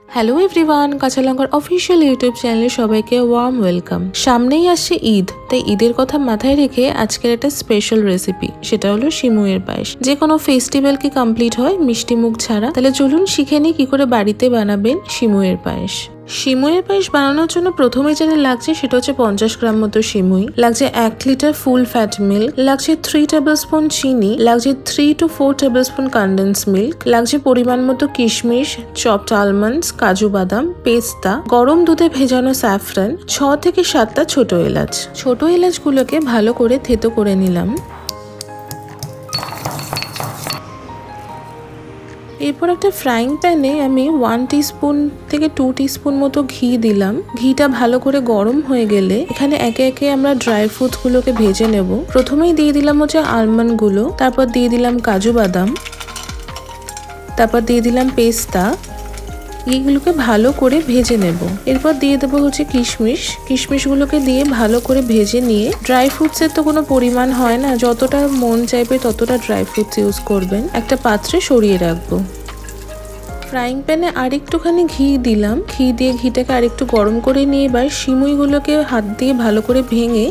Hello everyone, কাঁচালঙ্কার official YouTube চ্যানেলে সবাইকে warm welcome. সামনেই আসছে ঈদ, তাই ঈদের কথা মাথায় রেখে আজকের একটা স্পেশাল রেসিপি, সেটা হলো সিমুইয়ের পায়েস। যে কোনো ফেস্টিভ্যাল কি কমপ্লিট হয় মিষ্টি মুখ ছাড়া? তাহলে চলুন শিখে নিই কি করে বাড়িতে বানাবেন সিমুইয়ের পায়েস। সিমুইয়ের পায়েস বানানোর জন্য প্রথমে যেটা লাগছে সেটা হচ্ছে 50 গ্রাম মতো সিমুই, লাগছে 1 লিটার ফুল ফ্যাট মিল্ক, লাগছে 3 টেবিল স্পুন চিনি, লাগছে 3 to 4 tablespoon condense milk, লাগছে পরিমাণ মতো কিশমিশ, চপড আলমন্ডস, কাজু বাদাম, পেস্তা, গরম দুধে ভেজানো স্যাফরান, 6 থেকে 7টা ছোট এলাচ। ছোট এলাচগুলোকে ভালো করে থেতো করে নিলাম। এরপর একটা ফ্রাইং প্যানে আমি 1 টিস্পুন থেকে 2 টিস্পুন মতো ঘি দিলাম। ঘিটা ভালো করে গরম হয়ে গেলে এখানে একে একে আমরা ড্রাই ফ্রুটস গুলোকে ভেজে নেব। প্রথমেই দিয়ে দিলাম হচ্ছে আলমন্ড গুলো, তারপর দিয়ে দিলাম কাজু বাদাম, তারপর দিয়ে দিলাম পেস্তা। এইগুলোকে ভালো করে ভেজে নেব। এরপর দিয়ে দেবো হচ্ছে কিশমিশগুলোকে দিয়ে ভালো করে ভেজে নিয়ে, ড্রাই ফ্রুটসের তো কোনো পরিমাণ হয় না, যতটা মন চাইবে ততটা ড্রাই ফ্রুটস ইউজ করবেন। একটা পাত্রে সরিয়ে রাখবো। ফ্রাইং প্যানে আরেকটুখানি ঘি দিলাম। ঘি দিয়ে ঘিটাকে আরেকটু গরম করে নিয়ে এবার সিমুইগুলোকে হাত দিয়ে ভালো করে ভেঙে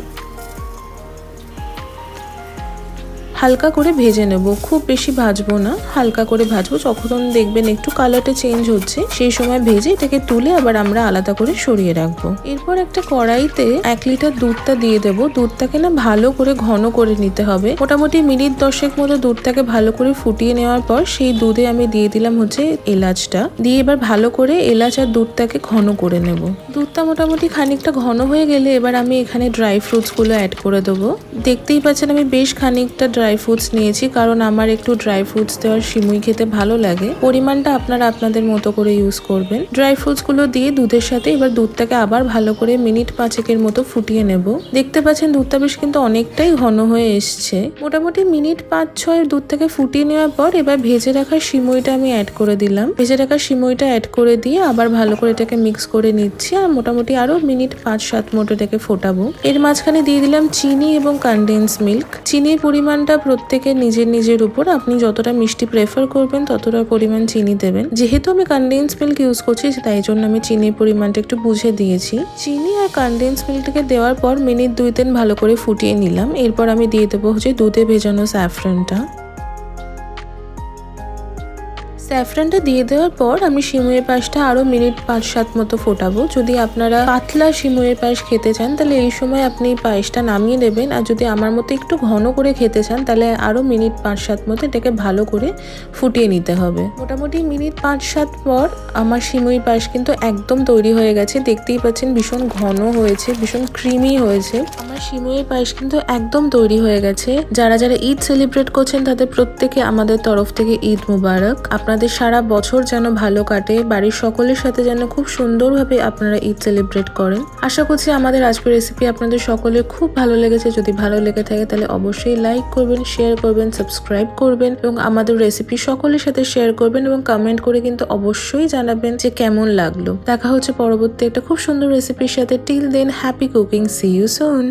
হালকা করে ভেজে নেব। খুব বেশি ভাজবো না, হালকা করে ভাজবো। যখন দেখবেন একটু কালারটা চেঞ্জ হচ্ছে সেই সময় ভেজে এটাকে তুলে আবার আমরা আলাদা করে সরিয়ে রাখবো। এরপর একটা কড়াইতে 1 লিটার দুধটা দিয়ে দেবো। দুধটাকে না ভালো করে ঘন করে নিতে হবে। মোটামুটি মিনিট 10 মতো দুধটাকে ভালো করে ফুটিয়ে নেওয়ার পর সেই দুধে আমি দিয়ে দিলাম হচ্ছে এলাচটা। দিয়ে এবার ভালো করে এলাচ আর দুধটাকে ঘন করে নেব। দুধটা মোটামুটি খানিকটা ঘন হয়ে গেলে এবার আমি এখানে ড্রাই ফ্রুটস গুলো অ্যাড করে দেবো। দেখতেই পাচ্ছেন আমি বেশ খানিকটা ড্রাই ফ্রুটস নিয়েছি, কারণ আমার একটু ড্রাই ফ্রুটস দেওয়ার সিমুই খেতে ভালো লাগে। পরিমাণটা আপনারা আপনাদের মতো করে ইউজ করবেন। ড্রাই ফ্রুটস গুলো দিয়ে দুধের সাথে এবার দুধটাকে আবার ভালো করে মিনিট 5 মতো ফুটিয়ে নেব। দেখতে পাচ্ছেন দুধটা বেশ কিন্তু অনেকটাই ঘন হয়ে এসছে। মোটামুটি মিনিট 5-6 দুধটাকে ফুটিয়ে নেওয়ার পর এবার ভেজে রাখা সিমুইটা আমি অ্যাড করে দিলাম। ভেজে রাখা সিমুইটা অ্যাড করে দিয়ে আবার ভালো করে এটাকে মিক্স করে নিচ্ছি। আর মোটামুটি আরো মিনিট 5-7 মতো এটাকে ফোটাবো। এর মাঝখানে দিয়ে দিলাম চিনি এবং কনডেন্স মিল্ক। চিনির পরিমাণটা প্রত্যেকের নিজের নিজের উপর, আপনি যতটা মিষ্টি প্রেফার করবেন ততটা পরিমাণ চিনি দেবেন। যেহেতু আমি কনডেন্স মিল্ক ইউজ করছি তাই জন্য আমি চিনির পরিমাণটা একটু বুঝে দিয়েছি। চিনি আর কনডেন্স মিল্কটাকে দেওয়ার পর মিনিট 2-3 ভালো করে ফুটিয়ে নিলাম। এরপর আমি দিয়ে দেবো হচ্ছে দুধে ভেজানো স্যাফরানটা। স্যাফরানটা দিয়ে দেওয়ার পর আমি সিমুইয়ের পায়েসটা আরো মিনিট 5-7 মতো ফোটাবো। যদি আপনারা পাতলা সিমুইয়ের পায়েস খেতে চান তাহলে এই সময় আপনি পায়েসটা নামিয়ে নেবেন। আর যদি আমার মতো একটু ঘন করে খেতে চান তাহলে আরো মিনিট 5-7 মতো এটাকে ভালো করে ফুটিয়ে নিতে হবে। মোটামুটি মিনিট 5-7 পর আমার সিমুই পায়েস কিন্তু একদম তৈরি হয়ে গেছে। দেখতেই পাচ্ছেন ভীষণ ঘন হয়েছে, ভীষণ ক্রিমি হয়েছে। আমার সিমুইয়ের পায়েস কিন্তু একদম তৈরি হয়ে গেছে। যারা যারা ঈদ সেলিব্রেট করছেন তাদের প্রত্যেকে আমাদের তরফ থেকে ঈদ মুবারক। আপনাদের সারা বছর যেন ভালো কাটে, বাড়ির সকলের সাথে যেন খুব সুন্দরভাবে আপনারা ঈদ সেলিব্রেট করেন। আশা করছি আমাদের আজকের রেসিপি আপনাদের সকলের খুব ভালো লেগেছে। যদি ভালো লেগে থাকে তাহলে অবশ্যই লাইক করবেন, শেয়ার করবেন, সাবস্ক্রাইব করবেন এবং আমাদের রেসিপি সকলের সাথে শেয়ার করবেন এবং কমেন্ট করে কিন্তু অবশ্যই জানাবেন যে কেমন লাগলো। দেখা হচ্ছে পরবর্তী একটা খুব সুন্দর রেসিপির সাথে। Till then happy cooking, see you soon.